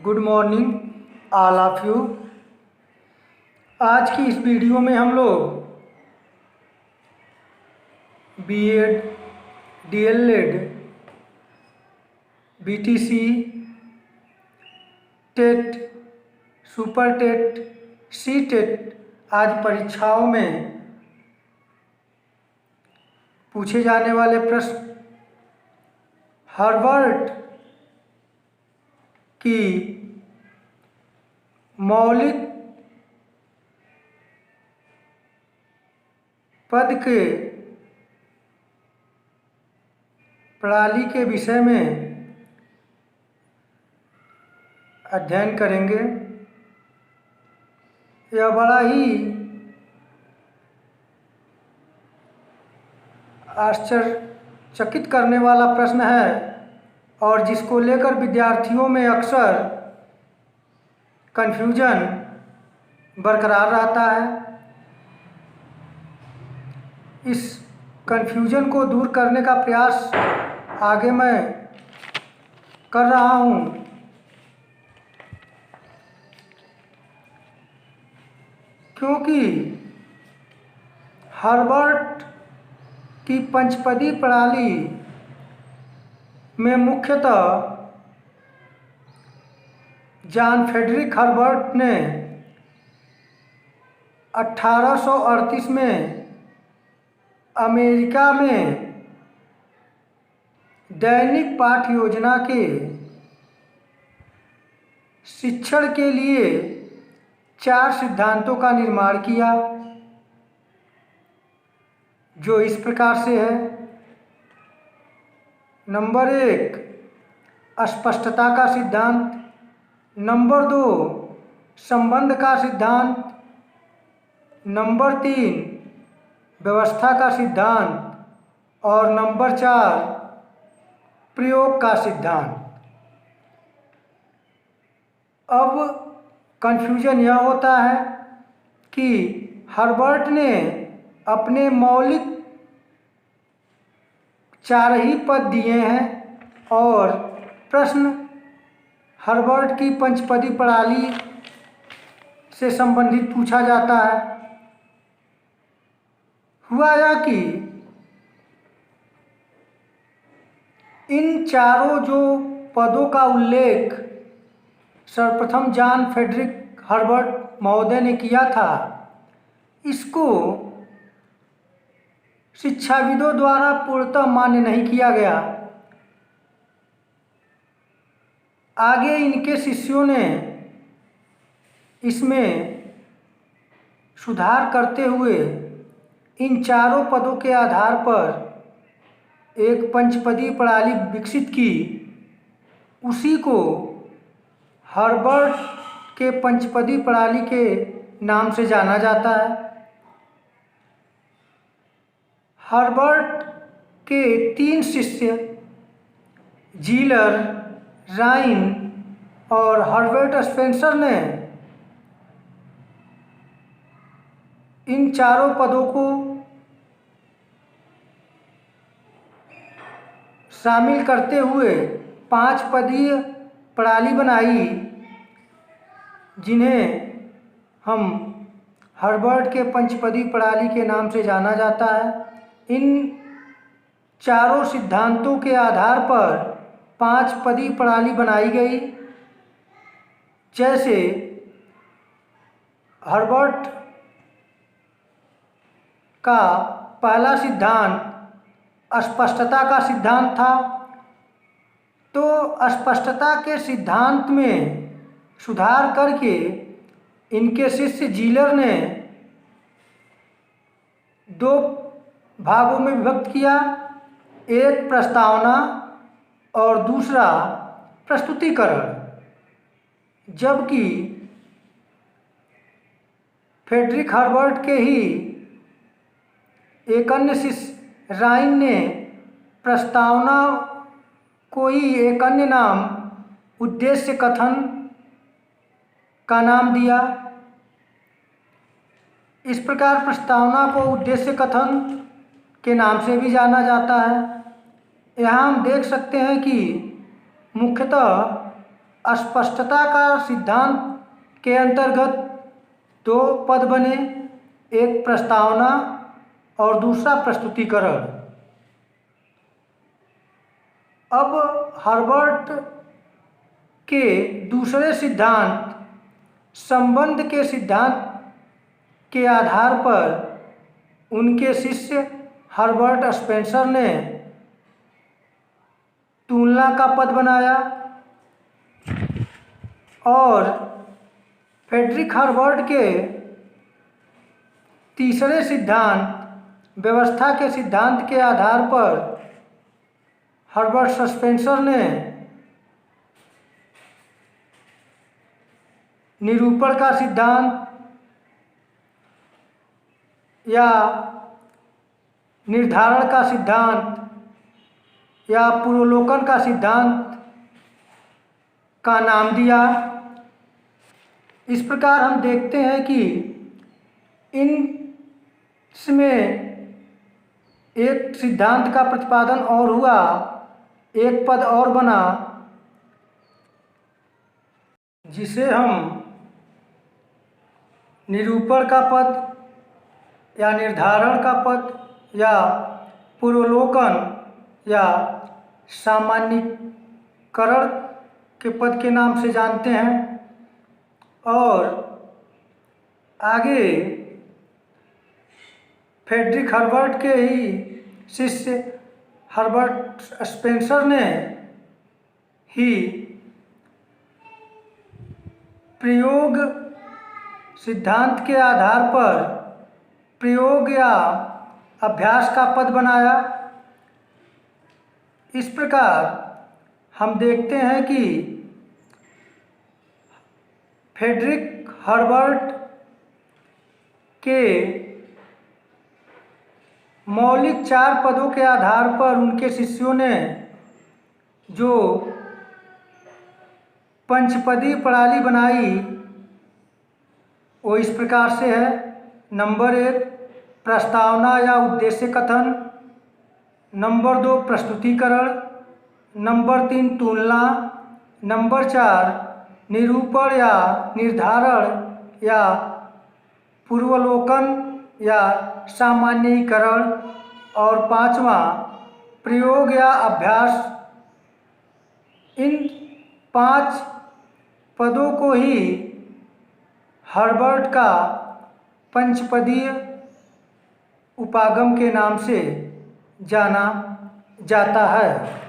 Good morning all of you. आज की इस वीडियो में हम लोग BEd, DElEd, BTC, TET, super TET, C TET आदि परीक्षाओं में पूछे जाने वाले प्रश्न, हार्वर्ड की मौलिक पद के प्रणाली के विषय में अध्ययन करेंगे। यह बड़ा ही आश्चर्यचकित करने वाला प्रश्न है और जिसको लेकर विद्यार्थियों में अक्सर कन्फ्यूजन बरकरार रहता है। इस कन्फ्यूजन को दूर करने का प्रयास आगे मैं कर रहा हूँ। क्योंकि हार्वर्ड की पंचपदी प्रणाली में मुख्यतः जॉन फ्रेडरिक हार्वर्ड ने 1838 में अमेरिका में दैनिक पाठ्य योजना के शिक्षण के लिए 4 सिद्धांतों का निर्माण किया, जो इस प्रकार से है। नंबर 1, स्पष्टता का सिद्धांत। नंबर 2, संबंध का सिद्धांत। नंबर 3, व्यवस्था का सिद्धांत। और नंबर 4, प्रयोग का सिद्धांत। अब कन्फ्यूजन यह होता है कि हार्वर्ड ने अपने मौलिक 4 ही पद दिए हैं और प्रश्न हार्वर्ड की पंचपदी प्रणाली से संबंधित पूछा जाता है। हुआ यह कि इन चारों जो पदों का उल्लेख सर्वप्रथम जॉन फ्रेडरिक हार्वर्ड महोदय ने किया था, इसको शिक्षाविदों द्वारा पूर्णतः मान्य नहीं किया गया। आगे इनके शिष्यों ने इसमें सुधार करते हुए इन चारों पदों के आधार पर एक पंचपदी प्रणाली विकसित की। उसी को हार्वर्ड के पंचपदी प्रणाली के नाम से जाना जाता है। हार्वर्ड के 3 शिष्य जीलर, राइन और हर्बर्ट स्पेंसर ने इन चारों पदों को शामिल करते हुए 5 पदीय प्रणाली बनाई, जिन्हें हम हार्वर्ड के पंचपदी प्रणाली के नाम से जाना जाता है। इन चारों सिद्धांतों के आधार पर 5 पदी प्रणाली बनाई गई। जैसे हार्वर्ड का पहला सिद्धांत स्पष्टता का सिद्धांत था, तो स्पष्टता के सिद्धांत में सुधार करके इनके शिष्य जीलर ने 2 भागों में विभक्त किया, एक प्रस्तावना और दूसरा प्रस्तुतिकरण। जबकि फ्रेडरिक हार्वर्ड के ही एक अन्य शिष्य राइन ने प्रस्तावना को ही एक अन्य नाम उद्देश्य कथन का नाम दिया। इस प्रकार प्रस्तावना को उद्देश्य कथन के नाम से भी जाना जाता है। यहाँ हम देख सकते हैं कि मुख्यतः अस्पष्टता का सिद्धांत के अंतर्गत दो पद बने, एक प्रस्तावना और दूसरा प्रस्तुतिकरण। अब हर्बर्ट के दूसरे सिद्धांत संबंध के सिद्धांत के आधार पर उनके शिष्य हर्बर्ट स्पेंसर ने तुलना का पद बनाया और फ्रेडरिक हर्बर्ट के तीसरे सिद्धांत व्यवस्था के सिद्धांत के आधार पर हर्बर्ट स्पेंसर ने निरूपण का सिद्धांत या निर्धारण का सिद्धांत या पूर्वावलोकन का सिद्धांत का नाम दिया। इस प्रकार हम देखते हैं कि इसमें एक सिद्धांत का प्रतिपादन और हुआ, एक पद और बना जिसे हम निरूपण का पद या निर्धारण का पद या पूर्वावलोकन या सामान्यीकरण के पद के नाम से जानते हैं। और आगे फ्रेडरिक हर्बर्ट के ही शिष्य हर्बर्ट स्पेंसर ने ही प्रयोग सिद्धांत के आधार पर प्रयोग या अभ्यास का पद बनाया। इस प्रकार हम देखते हैं कि फ्रेडरिक हर्बर्ट के मौलिक 4 पदों के आधार पर उनके शिष्यों ने जो पंचपदी प्रणाली बनाई वो इस प्रकार से है। नंबर 1 प्रस्तावना या उद्देश्य कथन, नंबर 2 प्रस्तुतिकरण, नंबर 3 तुलना, नंबर 4 निरूपण या निर्धारण या पूर्वावलोकन या सामान्यीकरण और 5वां प्रयोग या अभ्यास। इन 5 पदों को ही हर्बर्ट का पंचपदीय उपागम के नाम से जाना जाता है।